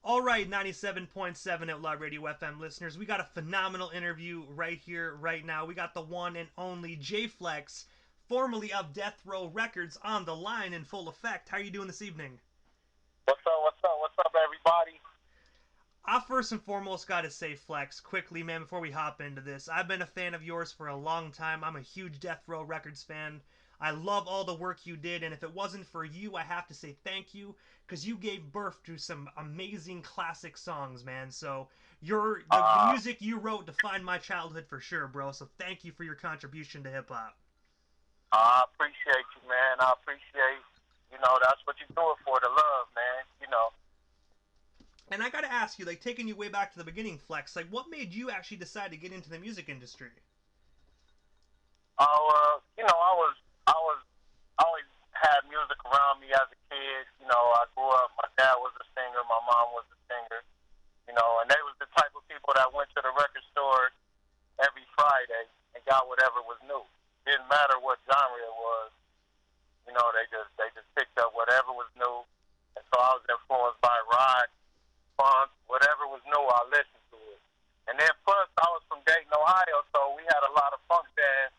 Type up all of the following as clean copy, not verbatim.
All right, 97.7 Outlaw Radio FM listeners, we got a phenomenal interview right here, right now. We got the one and only J Flexx, formerly of Death Row Records, on the line in full effect. How are you doing this evening? What's up? What's up? What's up, everybody? I first and foremost gotta say, Flexx, quickly, man, before we hop into this, I've been a fan of yours for a long time. I'm a huge Death Row Records fan. I love all the work you did, and if it wasn't for you, I have to say thank you, because you gave birth to some amazing classic songs, man. So the Uh, music you wrote defined my childhood for sure, bro. So thank you for your contribution to hip hop. I appreciate you, man. I appreciate, that's what you do it for, the love, man. And I gotta ask you, like taking you way back to the beginning, Flexx, like what made you actually decide to get into the music industry? I always had music around me as a kid. I grew up, my dad was a singer, my mom was a singer, and they was the type of people that went to the record store every Friday and got whatever was new. Didn't matter what genre it was. They just picked up whatever was new. And so I was influenced by rock, funk, whatever was new, I listened to it. And then plus, I was from Dayton, Ohio, so we had a lot of funk bands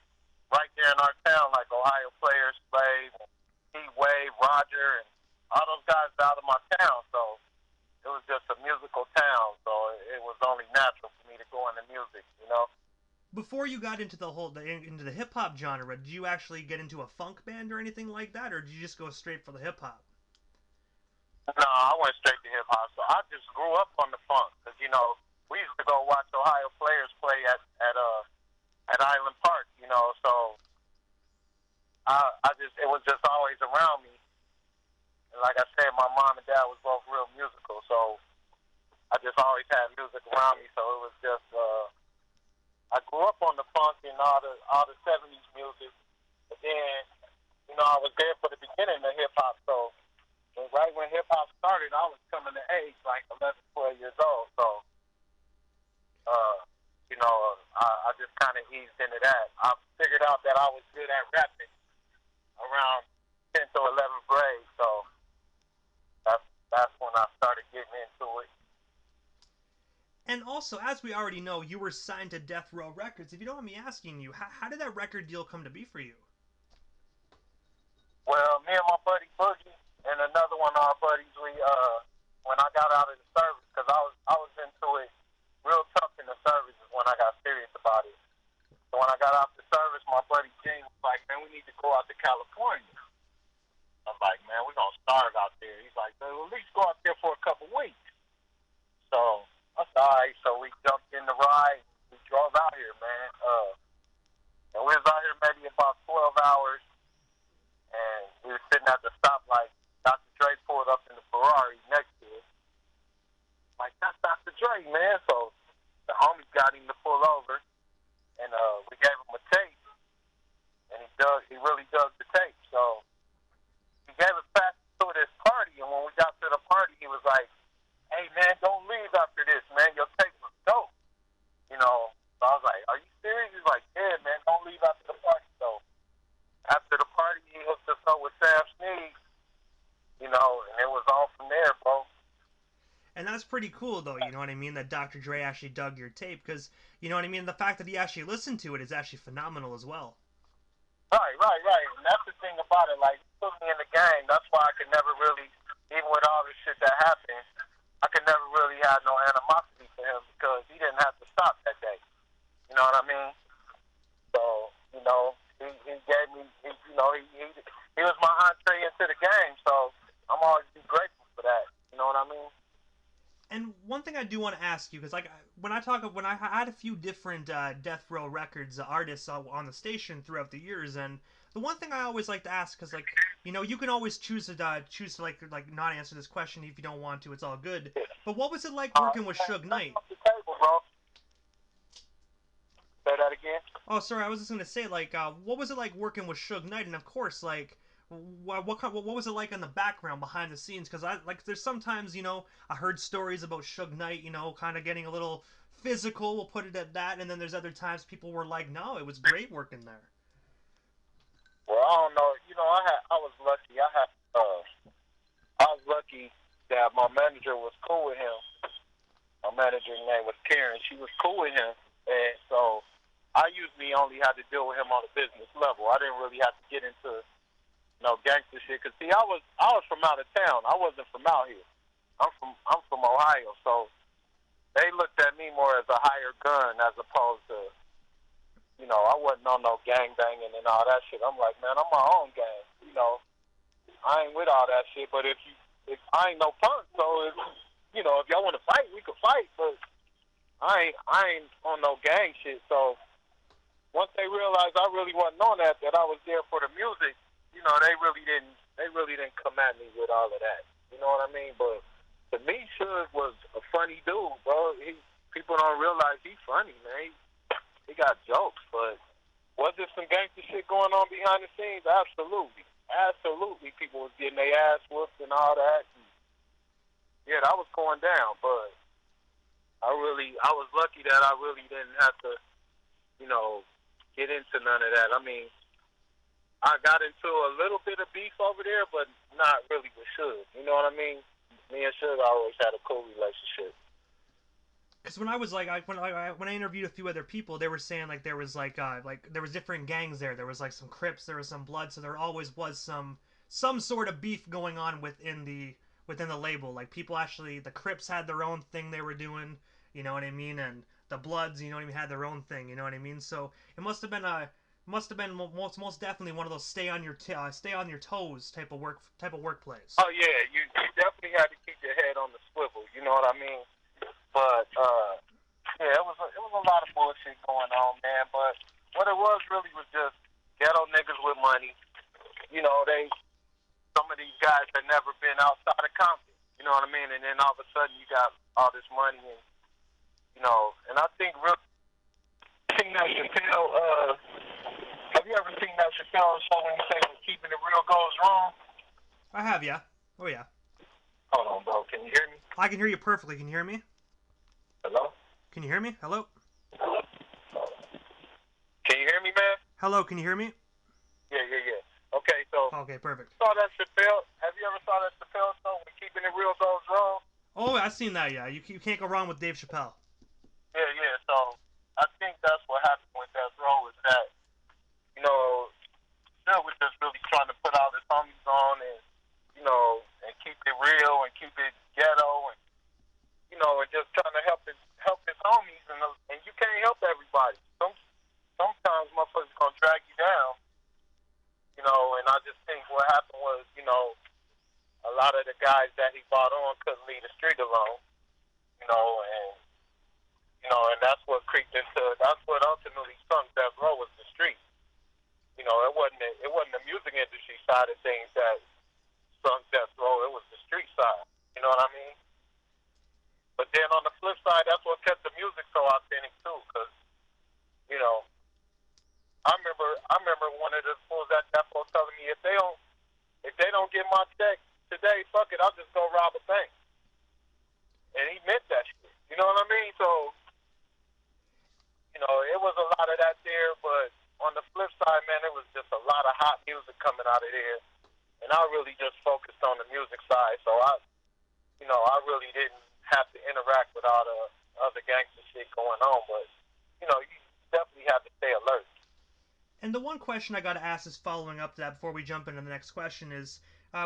right there in our town, like Ohio Players, Slave, Heat Wave, Roger, and all those guys out of my town. So it was just a musical town, so it was only natural for me to go into music. Before you got into into the hip hop genre, did you actually get into a funk band or anything like that, or did you just go straight for the hip hop? No, I went straight to hip hop. So I just grew up on the funk because we used to go watch Ohio Players play at Island Park. So I just it was just always around me. And like I said, my mom and dad was both real musical, so I just always had music around me. So it was just I grew up on the funk and all the '70s music, but then I was there for the beginning of hip hop. So right when hip hop started, I was coming to age, like 11, 12 years old. So, uh, I just kind of eased into that. I figured out that I was good at rapping around 10th or 11th grade. So that's when I started getting into it. And also, as we already know, you were signed to Death Row Records. If you don't mind me asking you, how did that record deal come to be for you? Well, me and my buddy Boogie and another one of our buddies, when I got out of the service, because I was into it real tough in the service is when I got serious about it. So when I got out the service, my buddy Gene was like, man, we need to go out to California. I was like, man, we're going to starve out there. He's like, well, at least go out there for a couple weeks. So I said, all right. So we jumped in the ride. We drove out here, man. And we was out here maybe about 12 hours. And we were sitting at the stoplight. Dr. Dre pulled up in the Ferrari next to us. Like, that's Dr. Dre, man. So the homies got him to pull over. And we gave him a tape. And he really dug the tape. So he gave us back to this party, and when we got to the party, he was like, "Hey man, don't leave after this, man. Your tape was dope." So I was like, "Are you serious?" He's like, "Yeah, man, don't leave after the party." So after the party, he hooked us up with Sam Snead, and it was on from there, bro. And that's pretty cool, though, you know what I mean? That Dr. Dre actually dug your tape, because, you know what I mean? The fact that he actually listened to it is actually phenomenal as well. Right. And that's the thing about it. Like, he put me in the game. That's why I could never really, even with all the shit that happened, I could never really have no animosity for him because he didn't have to stop that day. You know what I mean? So, he gave me, he was my entree into the game. So I'm always be grateful for that. You know what I mean? And one thing I do want to ask you, because like when I had a few different Death Row Records artists on the station throughout the years, and the one thing I always like to ask, because like you can always choose to like not answer this question if you don't want to. It's all good. But what was it like working with Suge Knight? Off the table, bro. Say that again. Oh, sorry, I was just gonna say like what was it like working with Suge Knight, and of course like. What was it like in the background behind the scenes? Because I like there's sometimes I heard stories about Suge Knight kind of getting a little physical. We'll put it at that. And then there's other times people were like, no, it was great working there. Well, I don't know. I was lucky. I was lucky that my manager was cool with him. My manager's name was Karen. She was cool with him, and so I usually only had to deal with him on a business level. I didn't really have to get into no gangster shit. Cause see, I was from out of town. I wasn't from out here. I'm from Ohio, so they looked at me more as a hired gun as opposed to, you know, I wasn't on no gang banging and all that shit. I'm like, man, I'm my own gang. You know, I ain't with all that shit. But if I ain't no punk, so if, you know, if y'all want to fight, we could fight. But I ain't on no gang shit. So once they realized I really wasn't on that I was there for the music, you know, they really didn't come at me with all of that. You know what I mean? But to me, Suge was a funny dude, bro. People don't realize he's funny, man. He got jokes, but was there some gangster shit going on behind the scenes? Absolutely. Absolutely. People was getting their ass whooped and all that. And yeah, that was going down, but I was lucky that I really didn't have to, you know, get into none of that. I mean, I got into a little bit of beef over there, but not really with Suge. You know what I mean? Me and Suge always had a cool relationship. Because when I was like, when I interviewed a few other people, they were saying like there was like there was different gangs there. There was like some Crips, there was some Bloods, so there always was some sort of beef going on within the label. Like people actually, the Crips had their own thing they were doing, you know what I mean, and the Bloods, you know what I mean, had their own thing, you know what I mean. So it must have been most definitely one of those stay on your toes type of workplace. Oh yeah, you definitely had to keep your head on the swivel. You know what I mean? But yeah, it was a lot of bullshit going on, man. But what it was really was just ghetto niggas with money. You know, some of these guys had never been outside of Compton. You know what I mean? And then all of a sudden you got all this money, and you know. And I think really seen that Chappelle. Have you ever seen that Chappelle show when he say when keeping it real goes wrong? I have, yeah. Oh yeah. Hold on, bro. Can you hear me? I can hear you perfectly. Can you hear me? Hello? Can you hear me? Hello? Can you hear me, man? Hello, can you hear me? Yeah. Okay, so. Okay, perfect. Saw that Chappelle? Have you ever saw that Chappelle show when keeping it real goes wrong? Oh, I've seen that, yeah. You can't go wrong with Dave Chappelle. Yeah. So I think that's what happened with that role is that, you know, Phil was just really trying to put all his homies on and, you know, and keep it real and keep it ghetto and, you know, and just trying to help his homies, and you can't help everybody. Sometimes motherfuckers gonna drag you down, you know. And I just think what happened was, you know, a lot of the guys that he brought on couldn't leave the street alone, you know, and that's what creeped into. That's what ultimately sunk Death Row was the street. You know, it wasn't the music industry side of things that sunk Death Row. It was the street side. You know what I mean? But then on the flip side, that's what kept the music so authentic too. Because, you know, I remember one of the fools at Depot telling me if they don't get my check today, fuck it, I'll just go rob a bank. And he meant that shit. You know what I mean? So, you know, it was a lot of that there. But on the flip side, man, it was just a lot of hot music coming out of there. And I really just focused on the music side. So I really didn't have to interact with all the other gangster shit going on, but you know, you definitely have to stay alert. And the one question I got to ask is following up to that before we jump into the next question is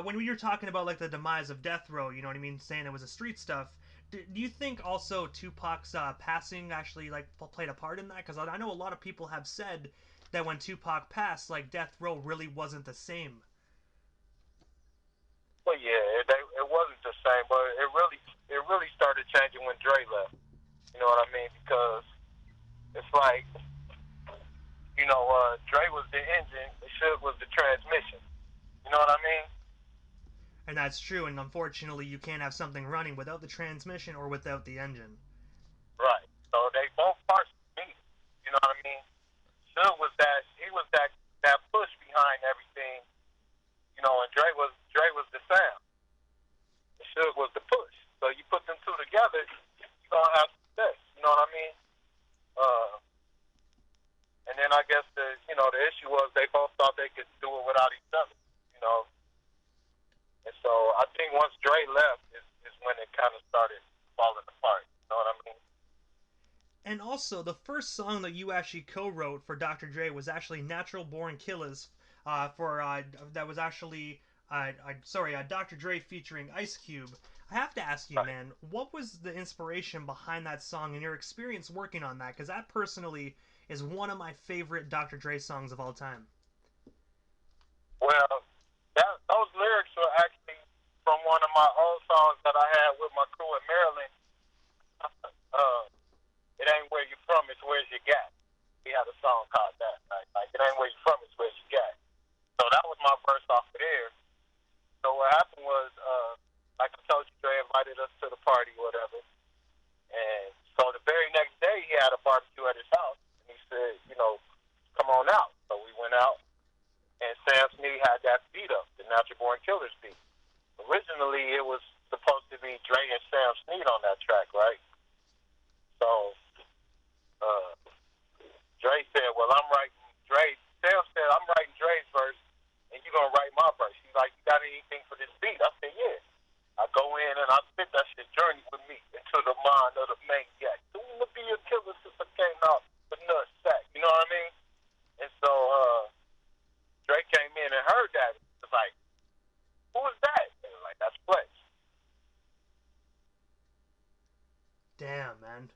when we were talking about like the demise of Death Row, you know what I mean, saying it was a street stuff. Do you think also Tupac's passing actually like played a part in that? Because I know a lot of people have said that when Tupac passed, like Death Row really wasn't the same. Well, yeah, it wasn't the same, but it really started changing when Dre left. You know what I mean? Because it's like, you know, Dre was the engine, Suge was the transmission. You know what I mean? And that's true, and unfortunately you can't have something running without the transmission or without the engine. Right. So they both parts meet. You know what I mean? Suge was that push behind everything. You know, and Dre was the sound. And Suge was the push. So you put them two together, you're gonna have success. You know what I mean? And then I guess the issue was they both thought they could do it without each other. You know. And so I think once Dre left, kind of started falling apart. You know what I mean? And also, the first song that you actually co-wrote for Dr. Dre was actually "Natural Born Killaz," for that was actually Dr. Dre featuring Ice Cube. I have to ask you, Right. man, what was the inspiration behind that song and your experience working on that? Because that personally is one of my favorite Dr. Dre songs of all time. Well, those lyrics were actually from one of my old songs that I had with my crew in Maryland. It ain't where you from, it's where's your gat. We had a song called that. Like it ain't where you from, it's where's your gat. So that was my verse off of there. So what happened was, like I told you, Dre invited us to the party, whatever. And so the very next day, he had a barbecue at his house, and he said, come on out. So we went out, and Sam Snead had that beat up, the Natural Born Killers beat. Originally, it was supposed to be Dre and Sam Snead on that track, right? So Dre said, well, I'm writing Dre. Sam said, I'm writing Dre's verse, and you're going to write my verse. He's like, you got anything for this beat? I said, yeah. I go in and I spit that shit, journey with me into the mind of the maniac. Soon to be a killer since I came out the nut sack. You know what I mean? And so Dre came in and heard that. He was like, who is that? And like, that's Flexx. Damn, man.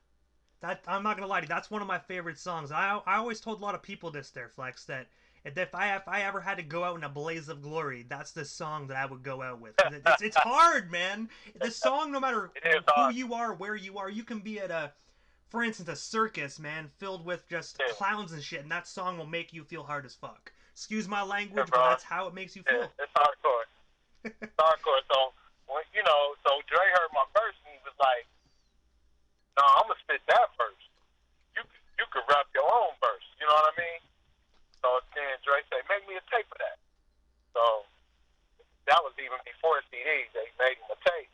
That I'm not gonna lie to you, that's one of my favorite songs. I always told a lot of people this there, Flexx, that if I ever had to go out in a blaze of glory, that's the song that I would go out with. It's hard, man. The song, no matter It is who hard. you are, where you are, you can be at for instance, a circus, man, filled with just Yeah. clowns and shit, and that song will make you feel hard as fuck. Excuse my language, Yeah, but bro. that's how it makes you feel. Yeah, it's hardcore. It's hardcore. So, when, so Dre heard my verse and he was like, no, I'm going to spit that verse. You could rap your own verse. You know what I mean? So then Dre said, make me a tape of that. So that was even before CDs. They made him a tape.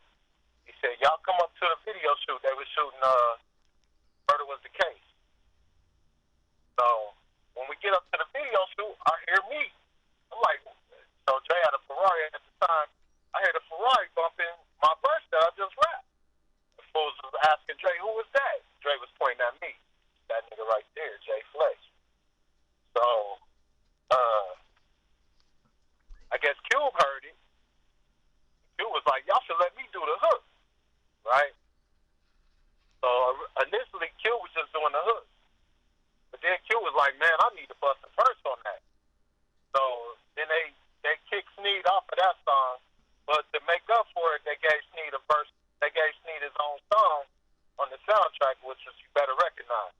He said, y'all come up to the video shoot. They were shooting Murder Was the Case. So when we get up to the video shoot, I hear me. I'm like, so Dre had a Ferrari at the time. I hear the Ferrari bumping my verse that I just rapped. The fools was asking Dre, who was that? Dre was pointing at me. That nigga right there, Jay Flexx. So, I guess Cube heard it. Cube was like, y'all should let me do the hook, right? So initially, Cube was just doing the hook. But then Cube was like, man, I need to bust a verse on that. So then they kicked Snead off of that song. But to make up for it, they gave Snead a verse. They gave Snead his own song on the soundtrack, which was You Better Recognize.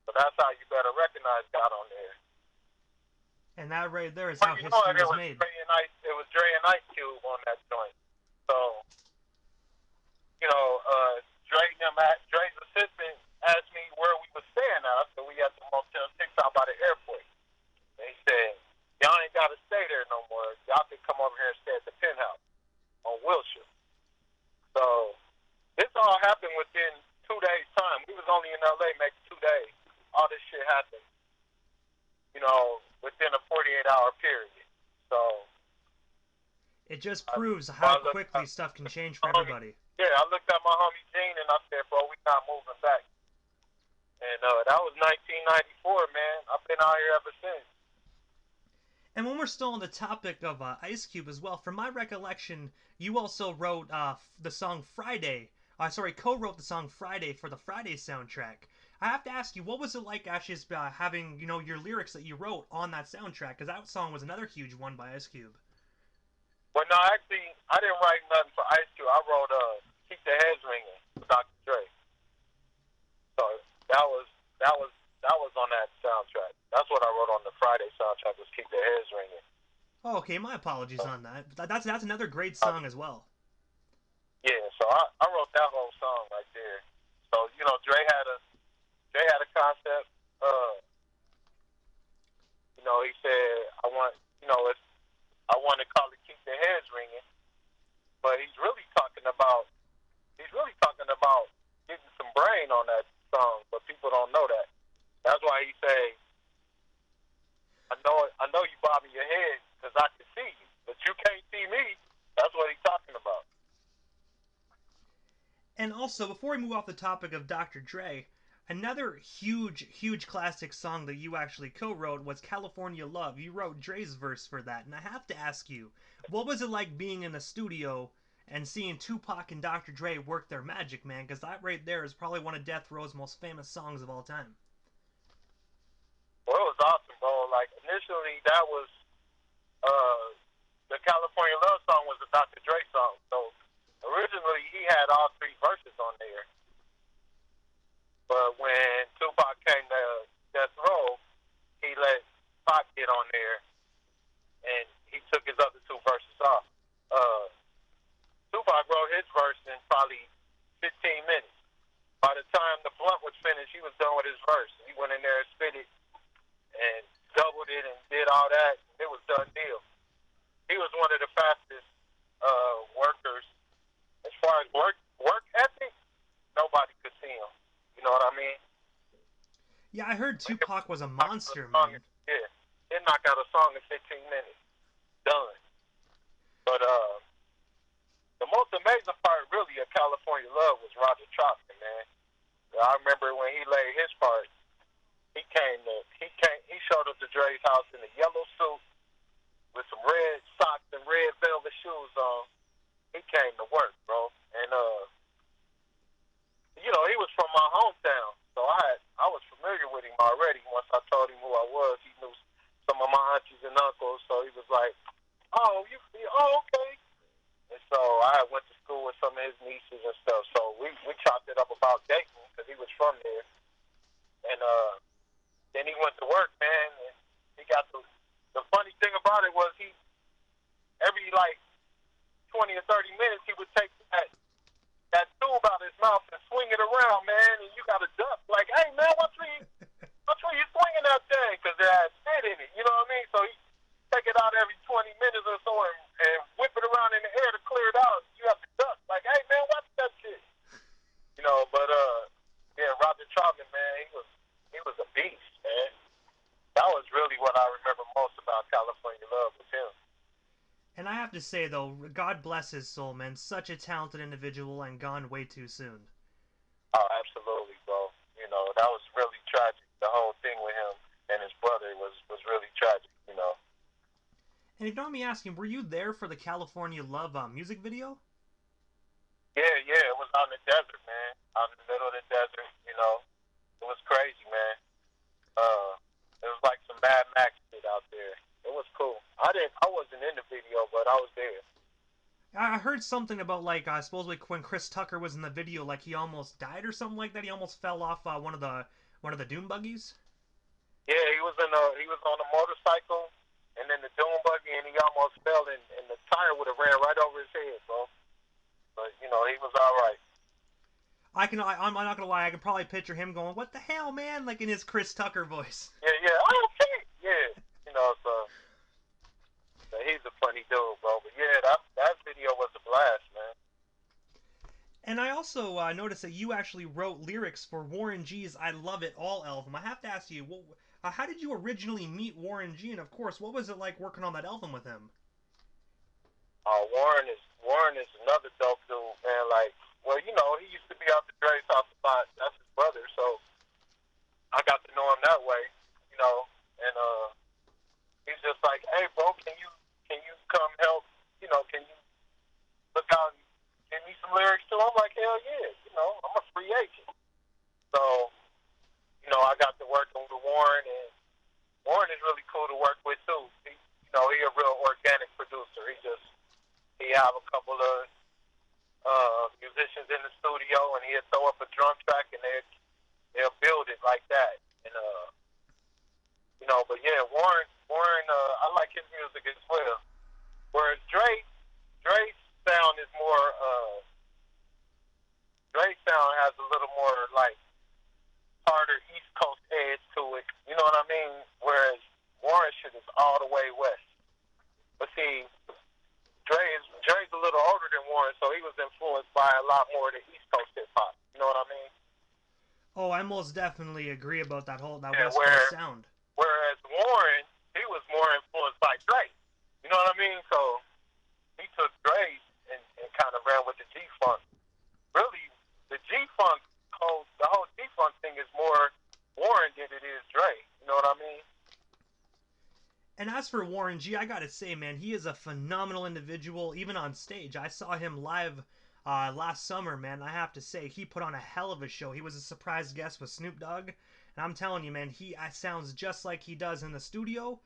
So that's how You Better Recognize got on there. And that right there is But how you know history it is was made. It was Dre and Ice Cube on that joint. So, Dre's assistant asked me where we were staying at. I said we at the Motel 6 out by the airport. And he said, y'all ain't got to stay there no more. Y'all can come over here and stay at the penthouse on Wilshire. So this all happened within 2 days' time. We was only in LA maybe 2 days. All this shit happened, within a 48-hour period. So It just proves how I quickly stuff can change for everybody. Yeah, I looked at my homie Gene and I said, bro, we not moving back. And that was 1994, man. I've been out here ever since. And when we're still on the topic of Ice Cube as well, from my recollection, you also wrote the song Friday. Co-wrote the song Friday for the Friday soundtrack. I have to ask you, what was it like actually having, your lyrics that you wrote on that soundtrack? Because that song was another huge one by Ice Cube. Well, no, actually, I didn't write nothing for Ice Cube. I wrote Keep the Heads Ringing for Dr. Dre. So that was on that soundtrack. That's what I wrote on the Friday soundtrack, was Keep the Heads Ringing. Oh, okay, my apologies on that. That's another great song as well. Yeah, so I wrote that whole song right there. So Dre had a concept. He said, I want to call it Keep the Heads Ringing, but he's really talking about getting some brain on that song, but people don't know that. That's why he say, I know you bobbing your head because I can see you, but you can't see me. That's what he's talking about. And also, before we move off the topic of Dr. Dre, another huge classic song that you actually co-wrote was California Love. You wrote Dre's verse for that, and I have to ask you, what was it like being in the studio and seeing Tupac and Dr. Dre work their magic, man? Because that right there is probably one of Death Row's most famous songs of all time. Well, it was awesome, bro. Like, initially, that was, the California Love song was a Dr. Dre song. So, originally, he had all 3 verses on there. But when Tupac came to Death Row, he let Pac get on there, and he took his other 2 verses off. Tupac wrote his verse in probably 15 minutes. By the time the blunt was finished, he was done with his verse. He went in there and spit it and doubled it and did all that. It was done deal. He was one of the fastest workers. As far as work ethic, nobody could see him. You know what I mean? Yeah, I heard Tupac was a monster, man. Yeah, he knocked out a song in 15 minutes. Done. But the most amazing part, really, of California Love was Roger Troutman, man. I remember when he laid his part. He showed up to Dre's house in a yellow suit with some red socks and red velvet shoes on. He came to work, bro. And he was from my hometown, so I was familiar with him already. Once I told him who I was, he knew some of my aunties and uncles, so he was like, "Oh, okay." And so I went to school with some of his nieces and stuff. So we chopped it up about Dayton because he was from there. And then he went to work, man. And he got the funny thing about it was every like 20 or 30 minutes he would take that tube out of his mouth and swing it around, man. And you got to duck. Like, hey, man, watch where you swinging that thing, because it had spit in it. You know what I mean? So he take it out every 20 minutes or so and whip it around in the air to clear it out. You have to duck. Like, hey, man, watch that shit. But yeah, Roger Troutman, man, he was a beast, man. That was really what I remember most about California Love was him. And I have to say, though, God bless his soul, man. Such a talented individual and gone way too soon. Oh, absolutely, bro. That was really tragic. The whole thing with him and his brother was really tragic, And if you don't mind me asking, were you there for the California Love music video? Yeah, it was out in the desert, man. Out in the middle of the desert, It was crazy, man. It was like some Mad Max shit out there. It was cool. I wasn't in the video, but I was there. I heard something about, like, supposedly when Chris Tucker was in the video, like, he almost died or something like that. He almost fell off one of the dune buggies. Yeah, he was on a motorcycle, and then the dune buggy, and he almost fell, and the tire would have ran right over his head, bro. But he was all right. I'm not gonna lie, I can probably picture him going, "What the hell, man?" like in his Chris Tucker voice. Yeah. Oh, okay. Yeah. So he's a funny dude, bro. But yeah, that video was a blast, man. And I also noticed that you actually wrote lyrics for Warren G's "I Love It All" album. I have to ask you, how did you originally meet Warren G? And of course, what was it like working on that album with him? Warren is another dope dude, man. Like, well, he used to be out the Dre's house a lot. That's his brother, so I got to know him that way, and he's just like, "Hey, bro, can you come help? Can you look out and give me some lyrics too?" I'm like, "Hell yeah, I'm a free agent." So, I got to working with Warren, and Warren is really cool to work with too. He a real organic producer. He have a couple of musicians in the studio, and he'll throw up a drum track, and they'll build it like that. And but yeah, Warren, I like his music as well. Whereas Dre's sound is more, Dre's sound has a little more like harder East Coast edge to it. You know what I mean? Whereas Warren shit is all the way west. But see, Dre's a little older than Warren, so he was influenced by a lot more of the East Coast hip hop. You know what I mean? Oh, I most definitely agree about that Yeah, West Coast sound. Whereas Warren, he was more influenced by Dre. You know what I mean? So he took Dre and kind of ran with the G-Funk. Really, as for Warren G, I gotta say, man, he is a phenomenal individual, even on stage. I saw him live last summer, man. I have to say, he put on a hell of a show. He was a surprise guest with Snoop Dogg, and I'm telling you, man, he sounds just like he does in the studio.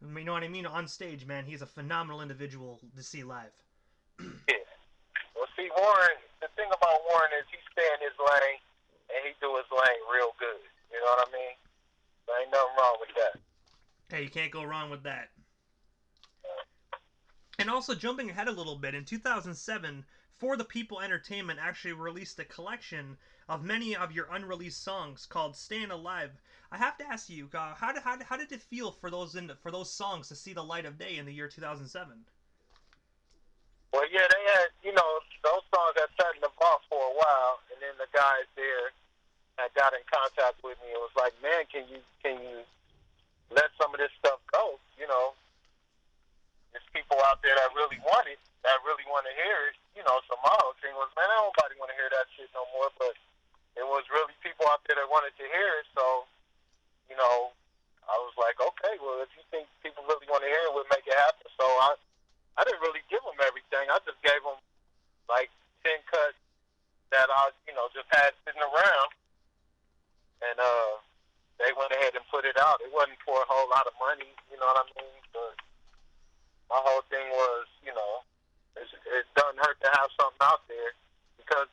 You know what I mean? On stage, man, he's a phenomenal individual to see live. Yeah. Well, see, Warren, the thing about Warren is he stay in his lane, and he do his lane real good. You know what I mean? There ain't nothing wrong with that. Hey, you can't go wrong with that. And also, jumping ahead a little bit, in 2007, For the People Entertainment actually released a collection of many of your unreleased songs called "Staying Alive." I have to ask you, how did it feel for those songs to see the light of day in the year 2007? Well, yeah, they had, those songs had sat in the vault for a while, and then the guys there had got in contact with me and was like, man, can you let some of this stuff go? There's people out there that really want it, that really want to hear it. So my whole thing was, man, nobody want to hear that shit no more, but it was really people out there that wanted to hear it, so, I was like, okay, well, if you think people really want to hear it, we'll make it happen. So I didn't really give them everything. I just gave them like 10 cuts that I, just had sitting around, and they went ahead and put it out. It wasn't for a whole lot of money, you know what I mean? But my whole thing was, it doesn't hurt to have something out there because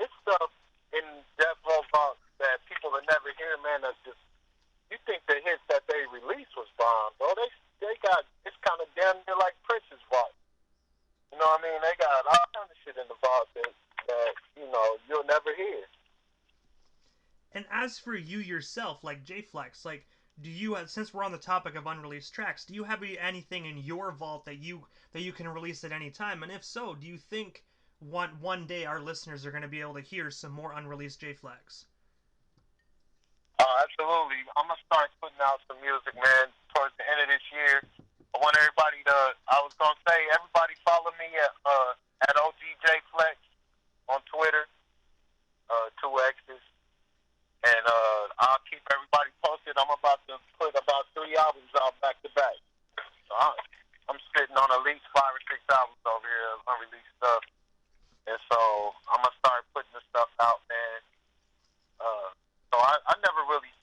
it's stuff in Death Row Vault that people will never hear, man. That's just, you think the hits that they released was bomb, bro? They got, it's kind of damn near like Prince's vault. You know what I mean? They got all kinds of shit in the vault that you'll never hear. And as for you yourself, like J-Flex, like, do you, since we're on the topic of unreleased tracks, do you have anything in your vault that you can release at any time? And if so, do you think one day our listeners are going to be able to hear some more unreleased J-Flex? Absolutely. I'm going to start putting out some music, man, towards the end of this year. I want everybody I was going to say, everybody follow me at OGJFlex on Twitter, 2 X's. And I'll keep everybody posted. I'm about to put about 3 albums out back to back. So I'm sitting on at least 5 or 6 albums over here of unreleased stuff. And so I'm going to start putting the stuff out, man. So I've never really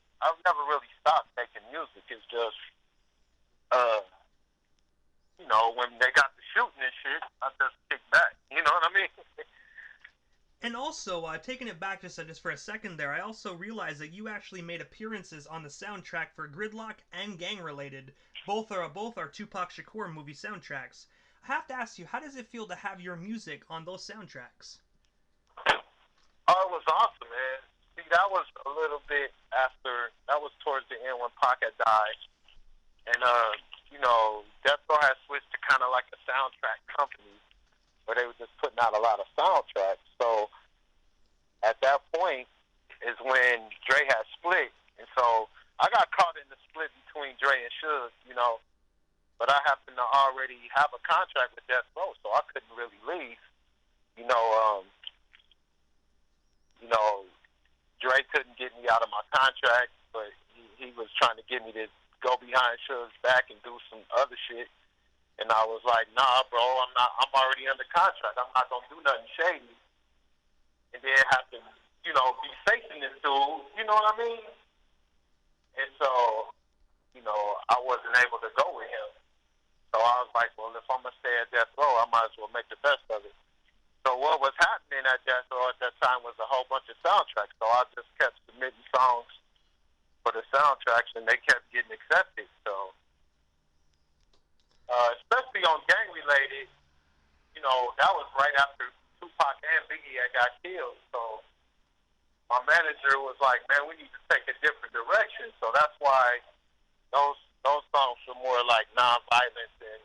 stopped making music. It's just, when they got the shooting and shit, I just kick back. You know what I mean? And also, taking it back just for a second there, I also realized that you actually made appearances on the soundtrack for Gridlock and Gang Related. Both are Tupac Shakur movie soundtracks. I have to ask you, how does it feel to have your music on those soundtracks? Oh, it was awesome, man. See, that was a little bit after, that was towards the end when Pac had died. And, Death Row had switched to kind of like a soundtrack company where they were just putting out a lot of soundtracks. So at that point is when Dre had split. And so I got caught in the split between Dre and Suge, but I happened to already have a contract with Death Row, so I couldn't really leave. Dre couldn't get me out of my contract, but he was trying to get me to go behind Suge's back and do some other shit. And I was like, nah, bro, I'm already under contract. I'm not going to do nothing shady. And then have to, be facing this dude, you know what I mean? And so, I wasn't able to go with him. So I was like, well, if I'm going to stay at Death Row, I might as well make the best of it. So what was happening at Death Row at that time was a whole bunch of soundtracks. So I just kept submitting songs for the soundtracks, and they kept getting accepted. So, especially on Gang Related, that was right after Tupac and Biggie had got killed. So my manager was like, man, we need to take a different direction. So that's why those songs were more like non-violent and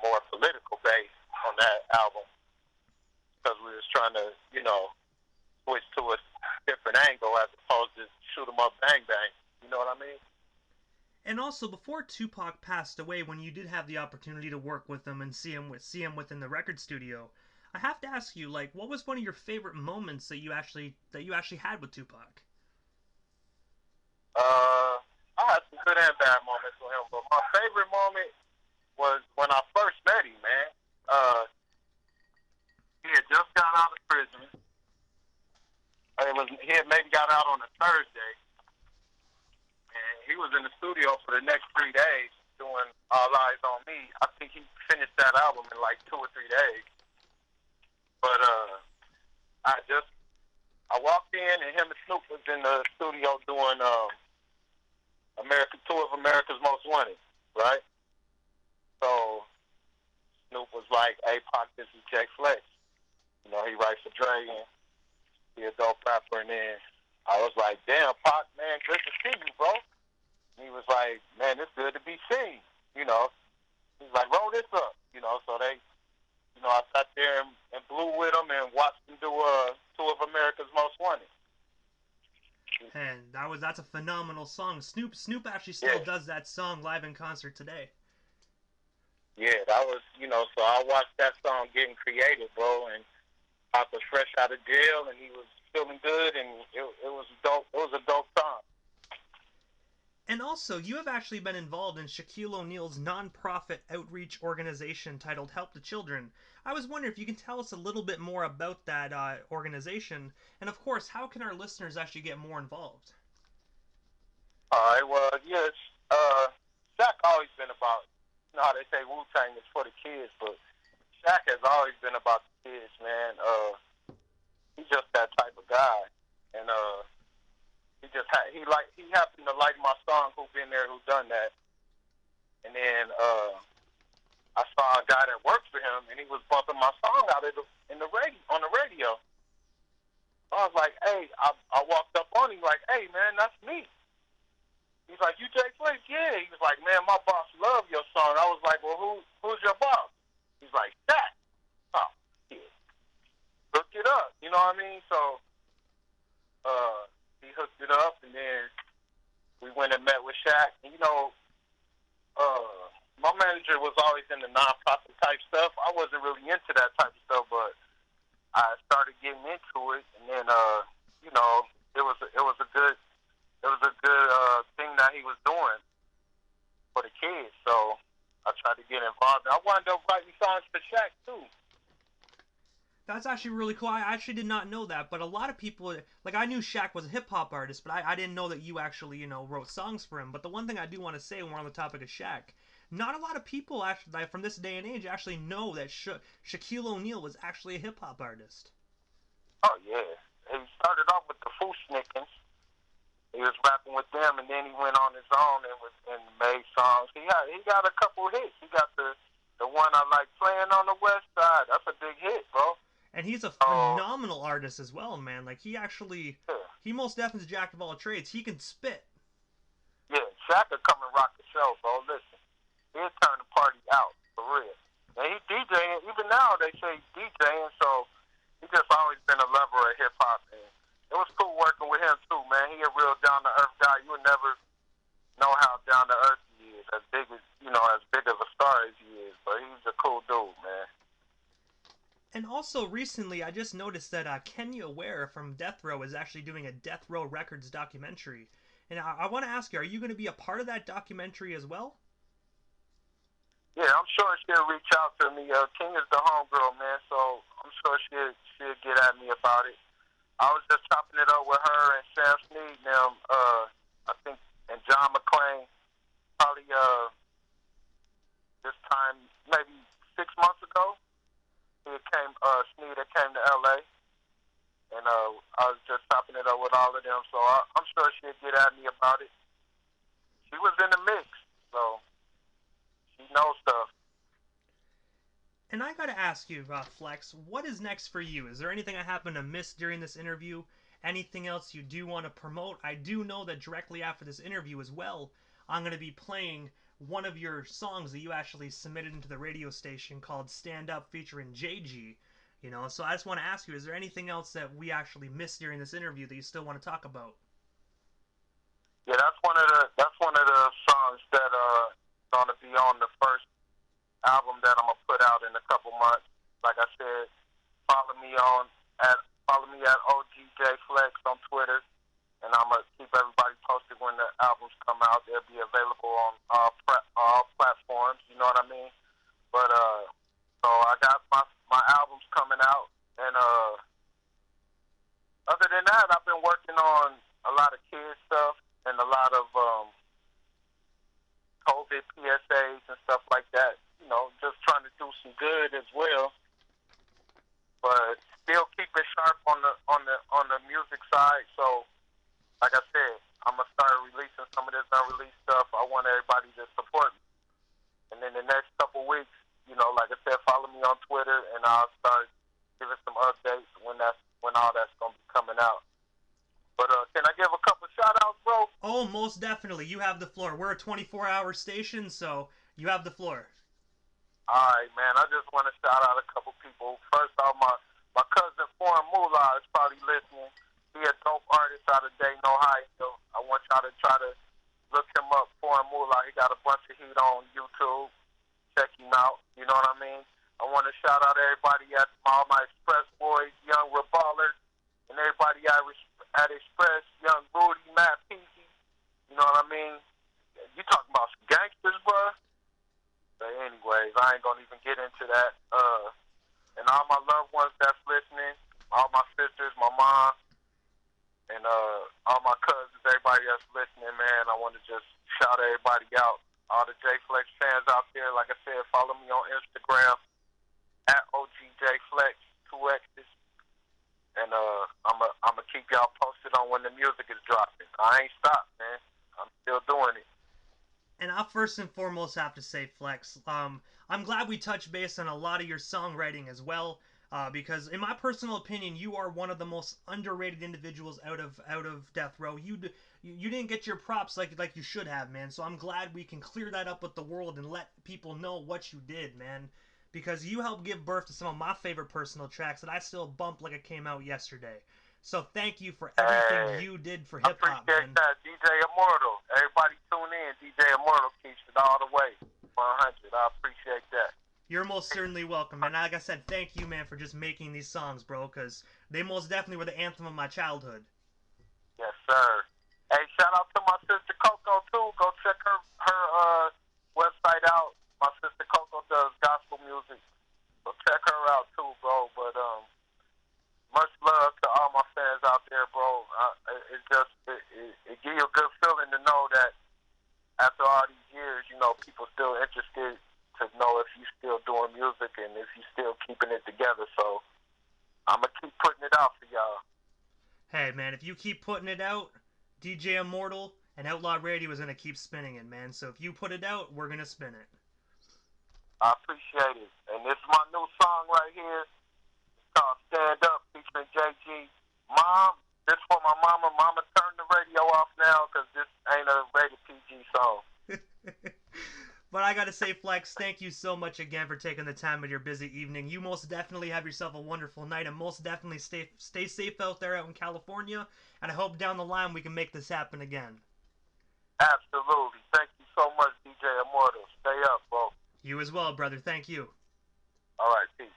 more political based on that album, because we was trying to switch to a different angle as opposed to shoot 'em up bang bang. You know what I mean? And also, before Tupac passed away, when you did have the opportunity to work with him and see him within the record studio, I have to ask you, like, what was one of your favorite moments that you actually had with Tupac? I had some good and bad moments with him. But my favorite moment was when I first met him, man. He had just got out of prison. He had maybe got out on a Thursday, and he was in the studio for the next 3 days doing All Eyes on Me. I think he finished that album in like 2 or 3 days. But I walked in, and him and Snoop was in the studio doing Two of America's Most Wanted, right? So Snoop was like, "Hey, Pac, this is Jay Flexx. You know, he writes for Dre, and he a dope rapper." And then I was like, "Damn, Pac, man, good to see you, bro." And he was like, "Man, it's good to be seen." You know, he's like, "Roll this up." You know, so I sat there and blew with him and watched him do Two of America's Most Wanted. And that's a phenomenal song. Snoop actually still does that song live in concert today. Yeah, that was, so I watched that song getting created, bro, and Pac was fresh out of jail, and he was feeling good, and it was dope. It was a dope song. And also, you have actually been involved in Shaquille O'Neal's non-profit outreach organization titled Help the Children. I was wondering if you can tell us a little bit more about that organization, and of course, how can our listeners actually get more involved? All right, well, yes, Shaq always been about, how they say Wu-Tang is for the kids, but Shaq has always been about the kids, man. He's just that type of guy, and he happened to like my song "Who Been There, Who Done That," and then I saw a guy that worked for him, and he was bumping my song out on the radio. I was like, "Hey," I walked up on him like, "Hey, man, that's me." He's like, "You Jay Flexx?" "Yeah." He was like, "Man, my boss loved your song." I was like, "Well, who's your boss?" He's like, "Shaq." Oh, yeah. Hooked it up, you know what I mean? So he hooked it up, and then we went and met with Shaq. And, my manager was always in the non-profit type stuff. I wasn't really into that type of stuff, but I started getting into it, and then it was a good thing that he was doing for the kids. So I tried to get involved. I wound up writing songs for Shaq too. That's actually really cool. I actually did not know that, but a lot of people, like, I knew Shaq was a hip-hop artist, but I didn't know that you actually, wrote songs for him. But the one thing I do want to say when we're on the topic of Shaq, not a lot of people actually, from this day and age, actually know that Shaquille O'Neal was actually a hip-hop artist. Oh, yeah. He started off with the Fooshnickens. He was rapping with them, and then he went on his own and made songs. He got a couple hits. He got the one I like, "Playing on the West Side." That's a big hit, bro. And he's a phenomenal artist as well, man. Like, he most definitely is a jack of all trades. He can spit. Yeah, Shaq could come and rock the show, bro. Listen, he'll turn the party out, for real. And he DJing, even now they say he's DJing, so he's just always been a lover of hip-hop. And it was cool working with him, too, man. He a real down-to-earth guy. You would never know how down-to-earth he is, as big of a star as he is. But he's a cool dude, man. And also, recently, I just noticed that Kenya Ware from Death Row is actually doing a Death Row Records documentary. And I want to ask you, are you going to be a part of that documentary as well? Yeah, I'm sure she'll reach out to me. Kenya's the homegirl, man, so I'm sure she'll get at me about it. I was just chopping it up with her and Sam Snead and them, I think, and John McClain, probably this time, maybe 6 months ago. Snead came to LA, and I was just chopping it up with all of them, so I'm sure she'll get at me about it. She was in the mix, so she knows stuff. And I gotta ask you, Flexx, what is next for you? Is there anything I happen to miss during this interview? Anything else you do want to promote? I do know that directly after this interview as well, I'm going to be playing one of your songs that you actually submitted into the radio station called Stand Up featuring JG. So I just want to ask you, is there anything else that we actually missed during this interview that you still want to talk about? Yeah, that's one of the songs that gonna be on the first album that I'm gonna put out in a couple months. Like I said, follow me at OGJ Flexx on Twitter, and I'm gonna keep everybody posted when the albums come out. They'll be available on all platforms. You know what I mean? But so I got my albums coming out, and other than that, I've been working on a lot of kid stuff and a lot of COVID PSAs and stuff like that. You know, just trying to do some good as well, but still keep it sharp on the music side. So, like I said, I'm gonna start releasing some of this unreleased stuff. I want everybody to support me, and then the next couple weeks, you know, like I said, follow me on Twitter, and I'll start giving some updates when all that's gonna be coming out. But can I give a couple shout outs, bro? Oh, most definitely. You have the floor. We're a 24-hour station, so you have the floor. All right, man. I just want to shout out a couple people. First off, my cousin Foreign Moolah is probably listening. He a dope artist out of Dayton, Ohio. I want y'all to try to look him up, Foreign Moolah. He got a bunch of heat on YouTube. Check him out. You know what I mean? I want to shout out everybody at all my Express boys, Young Reballer, and everybody at Express, Young Rudy, Matt Peasy. You know what I mean? You talking about some gangsters, bro? But anyways, I ain't gonna even get into that. And all my loved ones that's listening, all my sisters, my mom, and all my cousins, everybody that's listening, man, I want to just shout everybody out. All the J-Flex fans out there, like I said, follow me on Instagram at OGJFlex, 2X's. And I'm gonna keep y'all posted on when the music is dropping. I ain't stopped, man. I'm still doing it. And I'll first and foremost have to say, Flexx, I'm glad we touched base on a lot of your songwriting as well, because in my personal opinion, you are one of the most underrated individuals out of Death Row. You didn't get your props like you should have, man. So I'm glad we can clear that up with the world and let people know what you did, man. Because you helped give birth to some of my favorite personal tracks that I still bump like it came out yesterday. So thank you for everything you did for hip hop, man. I appreciate that, DJ Immortal. Everybody tune in. DJ Immortal keeps it all the way. 100. I appreciate that. You're most certainly welcome, and like I said, thank you, man, for just making these songs, bro, because they most definitely were the anthem of my childhood. Yes, sir. Hey, shout out to my sister Coco too. Go check her website out. My sister Coco does gospel music, so check her out too, bro. But much love to all my fans out there, bro. It gives you a good feeling to know that after all these years, you know, people still interested to know if you still doing music and if you still keeping it together. So I'm gonna keep putting it out for y'all. Hey, man, if you keep putting it out, DJ Immortal and Outlaw Radio is gonna keep spinning it, man. So if you put it out, we're gonna spin it. I appreciate it. And this is my new song right here. It's called Stand Up featuring JG. Mom, this for my mama. Mama, turn the radio off now because this ain't a rated PG song. But I gotta say, Flexx, thank you so much again for taking the time of your busy evening. You most definitely have yourself a wonderful night, and most definitely stay safe out there out in California. And I hope down the line we can make this happen again. Absolutely. Thank you so much, DJ Immortal. Stay up, bro. You as well, brother. Thank you. All right, peace.